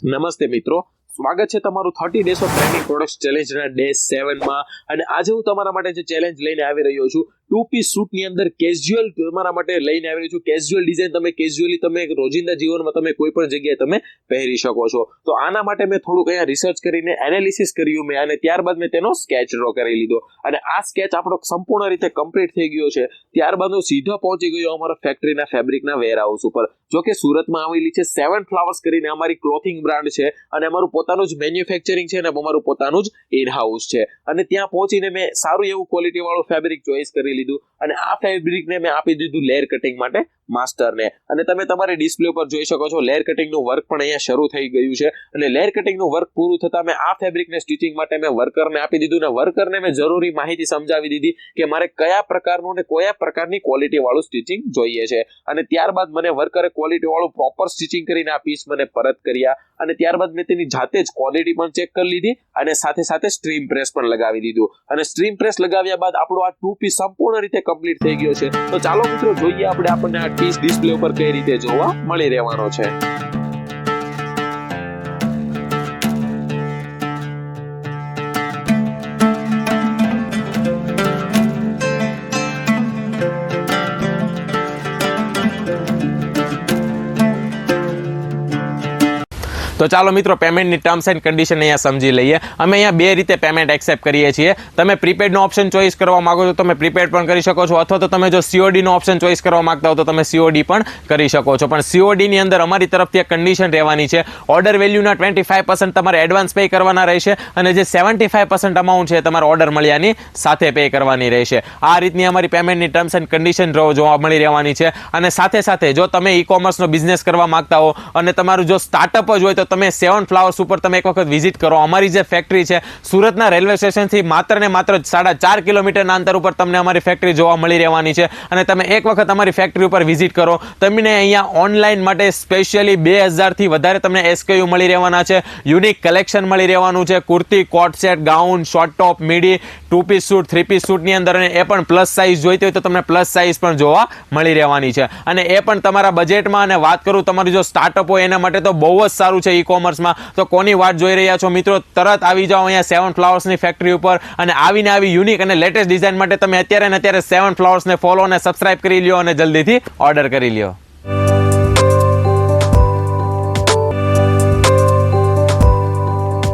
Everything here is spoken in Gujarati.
નમસ્તે મિત્રો, સ્વાગત છે તમારું 30 ડેઝ ઓફ ટ્રેન્ડિંગ પ્રોડક્ટ્સ ચેલેન્જના ડે 7 માં। અને આજે હું તમારા માટે જે ચેલેન્જ લઈને આવી રહ્યો છું, 2 પીસ સૂટની અંદર કેઝ્યુઅલ તમારા માટે લઈને આવી રહ્યો છું। કેઝ્યુઅલ ડિઝાઇન તમે કેઝ્યુઅલી તમે રોજિંદા જીવનમાં તમે કોઈ પણ જગ્યાએ તમે પહેરી શકો છો। તો આના માટે મેં થોડુંક અહીંયા રિસર્ચ કરીને એનાલિસિસ કર્યું મેં, અને ત્યારબાદ મેં તેનો સ્કેચ ડ્રો કરી લીધો, અને આ સ્કેચ આપણો સંપૂર્ણ રીતે કમ્પ્લીટ થઈ ગયો છે। ત્યારબાદ હું સીધો પહોંચી ગયો અમારા ફેક્ટરીના ફેબ્રિકના વેરહાઉસ ઉપર, જો કે સુરતમાં આવેલી છે 7 ફ્લાવર્સ કરીને અમારી ક્લોથિંગ બ્રાન્ડ છે, અને અમારું પોતાનું જ મેન્યુફેક્ચરિંગ છે અને અમારું પોતાનું જ ઇન હાઉસ છે। અને ત્યાં પહોંચીને મેં સારું એવું ક્વોલિટી વાળું ફેબ્રિક ચોઈસ કરી લીધું, અને આ ફેબ્રિકને મેં આપી દીધું લેયર કટિંગ માટે માસ્ટરને। અને તમે તમારી ડિસ્પ્લે ઉપર જોઈ શકો છો લેયર કટિંગનું વર્ક પણ અહીંયા શરૂ થઈ ગયું છે, અને લેયર કટિંગનું વર્ક પૂરું થતા મેં આ ફેબ્રિકને સ્ટિચિંગ માટે મેં વર્કરને આપી દીધું, અને વર્કરને મેં જરૂરી માહિતી સમજાવી દીધી કે મારે કયા પ્રકારનું ને કયા પ્રકારની ક્વોલિટી વાળું સ્ટિચિંગ જોઈએ છે। અને ત્યારબાદ મને વર્કરે ક્વોલિટી વાળું પ્રોપર સ્ટિચિંગ કરીને આ પીસ મને પરત કર્યા, અને ત્યારબાદ મેં તેની જાતે જ ક્વોલિટી પણ ચેક કરી લીધી, અને સાથે સાથે સ્ટ્રીમ પ્રેસ પણ લગાવી દીધું। અને સ્ટ્રીમ પ્રેસ લગાવ્યા બાદ આપણો આ 2 પીસ સંપૂર્ણ રીતે કમ્પ્લીટ થઈ ગયો છે। તો ચાલો મિત્રો જોઈએ આપણને આ પીસ ડિસ્પ્લે ઉપર કઈ રીતે જોવા મળી રહેવાનો છે। તો ચાલો મિત્રો પેમેન્ટની ટર્મ્સ એન્ડ કન્ડિશન અહીંયા સમજી લઈએ। અમે અહીંયા બે રીતે પેમેન્ટ એક્સેપ્ટ કરીએ છીએ। તમે પ્રીપેડનો ઓપ્શન ચોઈસ કરવા માંગો છો તમે પ્રીપેડ પણ કરી શકો છો, અથવા તો તમે જો સીઓડીનો ઓપ્શન ચોઈસ કરવા માંગતા હો તો તમે સીઓડી પણ કરી શકો છો। પણ સીઓડીની અંદર અમારી તરફથી એક કન્ડિશન રહેવાની છે, ઓર્ડર વેલ્યુના 25% તમારે એડવાન્સ પે કરવાના રહેશે, અને જે 75% અમાઉન્ટ છે તમારે ઓર્ડર મળ્યાની સાથે પે કરવાની રહેશે। આ રીતની અમારી પેમેન્ટની ટર્મ્સ એન્ડ કન્ડિશન જોવા મળી રહેવાની છે। અને સાથે સાથે જો તમે ઈ કોમર્સનો બિઝનેસ કરવા માંગતા હો અને તમારું જો સ્ટાર્ટઅપ જ હોય તો તમે 7 ફ્લાવર્સ ઉપર તમે એક વખત વિઝિટ કરો। અમારી જે ફેક્ટરી છે સુરતના રેલવે સ્ટેશનથી માત્ર ને માત્ર 4.5 કિલોમીટરના અંતર ઉપર તમને અમારી ફેક્ટરી જોવા મળી રહેવાની છે, અને તમે એક વખત અમારી ફેક્ટરી ઉપર વિઝિટ કરો, તમને અહીંયા ઓનલાઈન માટે સ્પેશિયલી 2000 થી વધારે તમને એસકેયુ મળી રહેવાના છે, યુનિક કલેક્શન મળી રહેવાનું છે, kurti, coat set, gown, short top, midi, 2 piece suit, 3 piece સૂટની અંદર, અને એ પણ પ્લસ સાઇઝ જોઈતી હોય તો તમને પ્લસ સાઇઝ પણ જોવા મળી રહેવાની છે, અને એ પણ તમારા બજેટમાં। અને વાત કરું તમારું જો સ્ટાર્ટઅપ હોય એના માટે તો બહુ જ સારું છે ઈ કોમર્સમાં। તો કોની વાટ જોઈ રહ્યા છો મિત્રો, તરત આવી જાઓ અહીંયા 7 ફ્લાવર્સની ફેક્ટરી ઉપર, અને આવીને આવી યુનિક અને લેટેસ્ટ ડિઝાઇન માટે તમે અત્યારે 7 ફ્લાવર્સને ફોલો અને સબસ્ક્રાઇબ કરી લ્યો, અને જલ્દીથી ઓર્ડર કરી લ્યો।